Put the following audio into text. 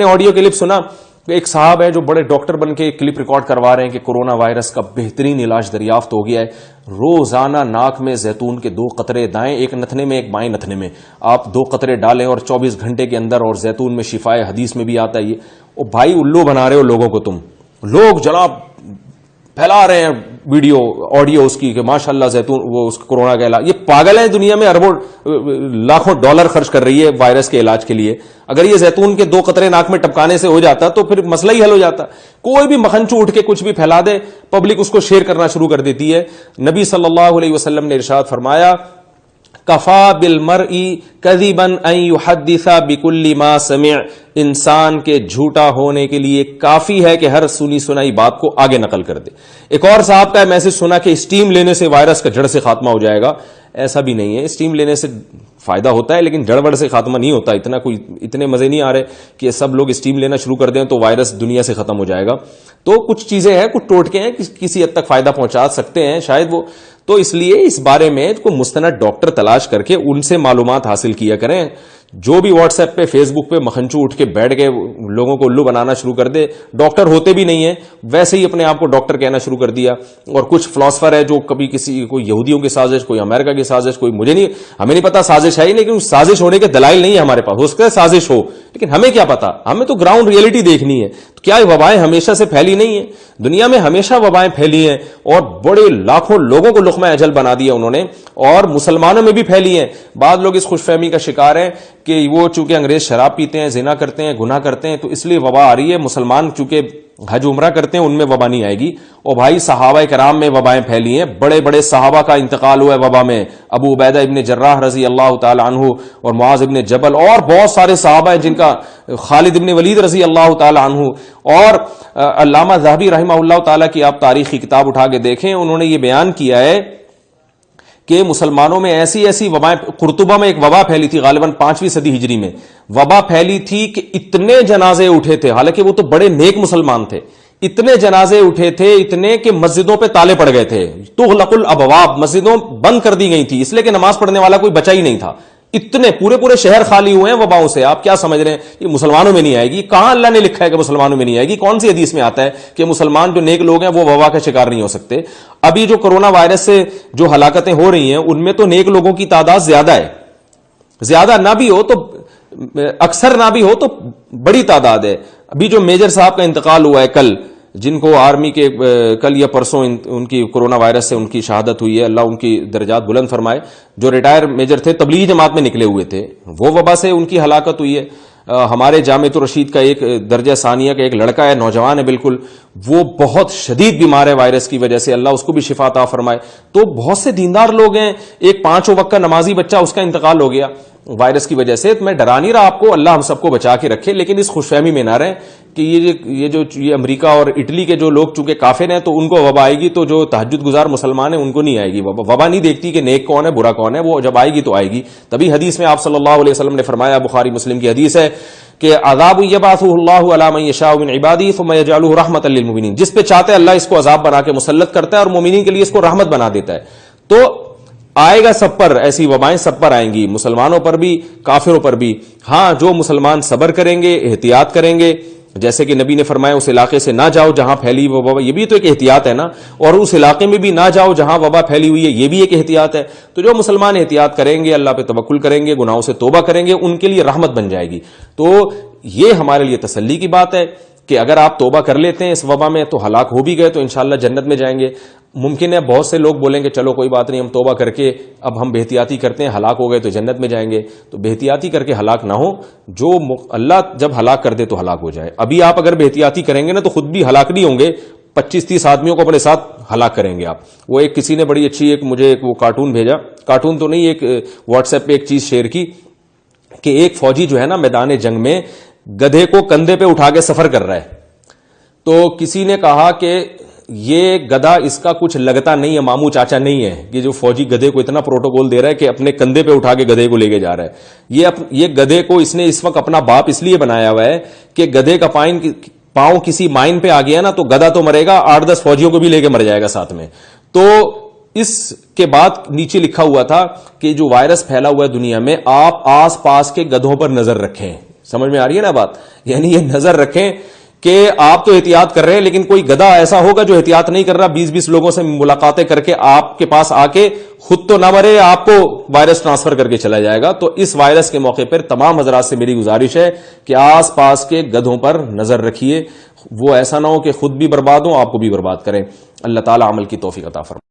Audio clip सुना, एक साहब है जो बड़े डॉक्टर बन के क्लिप रिकॉर्ड करवा रहे हैं कि कोरोना वायरस का बेहतरीन इलाज दरियाफ्त हो गया है। रोजाना नाक में जैतून के 2 कतरे, दाएं एक नथने में एक बाएं नथने में, आप 2 कतरे डालें और 24 घंटे के अंदर, और जैतून में शिफाए हदीस में भी आता है ये। ओ भाई, उल्लू बना रहे हो लोगों को तुम। लोग जनाब फैला रहे हैं वीडियो ऑडियो उसकी कि माशाल्लाह जैतून वो उसका कोरोना का इलाज। ये पागल है, दुनिया में अरबों लाखों डॉलर खर्च कर रही है वायरस के इलाज के लिए। अगर ये जैतून के 2 कतरे नाक में टपकाने से हो जाता तो फिर मसला ही हल हो जाता। कोई भी मखनचू उठ के कुछ भी फैला दे, पब्लिक उसको शेयर करना शुरू कर देती है। नबी सल्लल्लाहु अलैहि वसल्लम ने इरशाद फरमाया, कफा बिल मरई कज़िबन अन युहद्दिसा बिकुल्ली मा समिअ, इंसान के झूठा होने के लिए काफी है कि हर सुनी सुनाई बात को आगे नकल कर दे। एक और साहब का मैसेज सुना कि स्टीम लेने से वायरस का जड़ से खात्मा हो जाएगा। ऐसा भी नहीं है, स्टीम लेने से फायदा होता है लेकिन जड़ से खात्मा नहीं होता। इतने मजे नहीं आ रहे कि सब लोग स्टीम लेना शुरू कर दें तो वायरस दुनिया से खत्म हो जाएगा। तो कुछ चीजें हैं, कुछ टोटके हैं, किसी हद तक फायदा पहुंचा सकते हैं शायद वो। तो इसलिए इस बारे में कोई मुस्तनद डॉक्टर तलाश करके उनसे मालूमात हासिल किया करें। जो भी व्हाट्सएप पे फेसबुक पे मखनचू उठ के बैठ के लोगों को उल्लू बनाना शुरू कर दे, डॉक्टर होते भी नहीं है, वैसे ही अपने आप को डॉक्टर कहना शुरू कर दिया। और कुछ फिलोसफर है जो कभी किसी कोई यहूदियों की साजिश, कोई अमेरिका की साजिश, कोई मुझे नहीं, हमें नहीं पता साजिश है ही, लेकिन साजिश होने के दलाइल नहीं है हमारे पास। हो सकता है साजिश हो, लेकिन हमें क्या पता, हमें तो ग्राउंड रियलिटी देखनी है। तो क्या वबाएं हमेशा से फैली नहीं है? दुनिया में हमेशा वबाएं फैली हैं और बड़े लाखों लोगों को लुक़्मा अजल बना दिया उन्होंने, और मुसलमानों में भी फैली हैं। बाद लोग इस खुशफहमी का शिकार हैं कि वो चूंकि अंग्रेज शराब पीते हैं, जिना करते हैं, गुनाह करते हैं, तो इसलिए वबा आ रही है। मुसलमान चूंकि हज उमरा करते हैं, उनमें वबा नहीं आएगी। और भाई, सहाबा कराम में वबाएं फैली हैं, बड़े बड़े सहाबा का इंतकाल हुआ है वबा में। अबू उबैदा इब्न जर्राह रजी अल्लाह तआला अन्हु और मुआज इब्न जबल, और बहुत सारे सहाबा हैं जिनका, खालिद इब्न वलीद रजी अल्लाह तआला अन्हु, और अल्लामा ज़हबी रहमहुल्लाह ताला की आप तारीखी किताब उठा के देखें, उन्होंने ये बयान किया है कि मुसलमानों में ऐसी ऐसी वबाएं, कुर्तुबा में एक वबा फैली थी गालिबन 5वीं सदी हिजरी में, वबा फैली थी कि इतने जनाजे उठे थे, हालांकि वो तो बड़े नेक मुसलमान थे, इतने जनाजे उठे थे, इतने कि मस्जिदों पे ताले पड़ गए थे। तुग़लक़ुल अबवाब, मस्जिदों बंद कर दी गई थी, इसलिए कि नमाज पढ़ने वाला कोई बचा ही नहीं था। इतने पूरे पूरे शहर खाली हुए हैं वबाओं से। आप क्या समझ रहे हैं ये मुसलमानों में नहीं आएगी? कहां अल्लाह ने लिखा है कि मुसलमानों में नहीं आएगी? कौन सी हदीस में आता है कि मुसलमान जो नेक लोग हैं वो वबा का शिकार नहीं हो सकते? अभी जो कोरोना वायरस से जो हलाकतें हो रही हैं उनमें तो नेक लोगों की तादाद ज्यादा है। ज्यादा ना भी हो तो, अक्सर ना भी हो तो बड़ी तादाद है। अभी जो मेजर साहब का इंतकाल हुआ है कल, जिनको आर्मी के कल या परसों उनकी कोरोना वायरस से उनकी शहादत हुई है, अल्लाह उनकी दर्जात बुलंद फरमाए। जो रिटायर मेजर थे, तबलीगी जमात में निकले हुए थे, वो वबा से उनकी हलाकत हुई है। हमारे जामिअतुर रशीद का एक दर्जा सानिया का एक लड़का है, नौजवान है बिल्कुल, वो बहुत शदीद बीमार है वायरस की वजह से, अल्लाह उसको भी शिफा अता फरमाए। तो बहुत से दीनदार लोग हैं, एक 5 वक्त का नमाजी बच्चा, उसका इंतकाल हो गया वायरस की वजह से। तो मैं डरा नहीं रहा आपको, अल्लाह हम सबको बचा के रखे, लेकिन इस खुशफहमी में ना रहें कि ये अमेरिका और इटली के जो लोग चूंकि काफिर हैं तो उनको वबा आएगी, तो जो तहज्जुद गुजार मुसलमान हैं उनको नहीं आएगी वबा। वबा नहीं देखती कि नेक कौन है बुरा कौन है, वो जब आएगी तो आएगी। तभी हदीस में आप सल्लल्लाहु अलैहि वसल्लम ने फरमाया, बुखारी मुस्लिम की हदीस है कि अज़ाबु यबअसुहुल्लाहु अला मन यशाउ मिन इबादिही सुम्मा यजअलुहु रहमतल लिल मुमिनीन, जिस पे चाहते अल्लाह इसको अजाब बना के मुसल्लत करता है और मोमिनीन के लिए इसको रहमत बना देता है। तो आएगा सब पर, ऐसी वबाएं सब पर आएंगी, मुसलमानों पर भी, काफिरों पर भी। हाँ, जो मुसलमान सब्र करेंगे, एहतियात करेंगे, जैसे कि नबी ने फरमाया उस इलाके से ना जाओ जहां फैली वो वबा, ये भी तो एक एहतियात है ना, और उस इलाके में भी ना जाओ जहां वबा फैली हुई है, ये भी एक एहतियात है। तो जो मुसलमान एहतियात करेंगे, अल्लाह पे तवक्कुल करेंगे, गुनाहों से तौबा करेंगे, उनके लिए रहमत बन जाएगी। तो ये हमारे लिए तसल्ली की बात है कि अगर आप तौबा कर लेते हैं इस वबा में तो हलाक हो भी गए तो इंशाअल्लाह जन्नत में जाएंगे। मुमकिन है बहुत से लोग बोलेंगे चलो कोई बात नहीं, हम तौबा करके अब हम बेहतियाती करते हैं, हलाक हो गए तो जन्नत में जाएंगे। तो बेहतियाती करके हलाक ना हो, जो अल्लाह जब हलाक कर दे तो हलाक हो जाए। अभी आप अगर बेहतियाती करेंगे ना तो खुद भी हलाक नहीं होंगे, 25-30 आदमियों को अपने साथ हलाक करेंगे आप। वो एक किसी ने बड़ी अच्छी मुझे वो कार्टून भेजा, कार्टून तो नहीं, एक व्हाट्सएप पे एक चीज शेयर की कि एक फौजी जो है ना मैदान जंग में गधे को कंधे पे उठा के सफर कर रहा है। तो किसी ने कहा कि ये गधा इसका कुछ लगता नहीं है, मामू चाचा नहीं है, कि जो फौजी गधे को इतना प्रोटोकॉल दे रहा है कि अपने कंधे पे उठा के गधे को लेके जा रहा है। ये गधे को इसने इस वक्त अपना बाप इसलिए बनाया हुआ है कि गधे का पांव किसी माइन पे आ गया ना तो गधा तो मरेगा, 8-10 फौजियों को भी लेके मर जाएगा साथ में। तो इसके बाद नीचे लिखा हुआ था कि जो वायरस फैला हुआ है दुनिया में, आप आस पास के गधों पर नजर रखें, سمجھ میں آ رہی ہے نا بات؟ یعنی یہ نظر رکھیں کہ آپ تو احتیاط کر رہے ہیں لیکن کوئی گدھا ایسا ہوگا جو احتیاط نہیں کر رہا, 20 لوگوں سے ملاقاتیں کر کے آپ کے پاس آ کے خود تو نہ مرے, آپ کو وائرس ٹرانسفر کر کے چلا جائے گا. تو اس وائرس کے موقع پر تمام حضرات سے میری گزارش ہے کہ آس پاس کے گدھوں پر نظر رکھیے, وہ ایسا نہ ہو کہ خود بھی برباد ہوں, آپ کو بھی برباد کریں. اللہ تعالی عمل کی توفیق عطا فرمائے.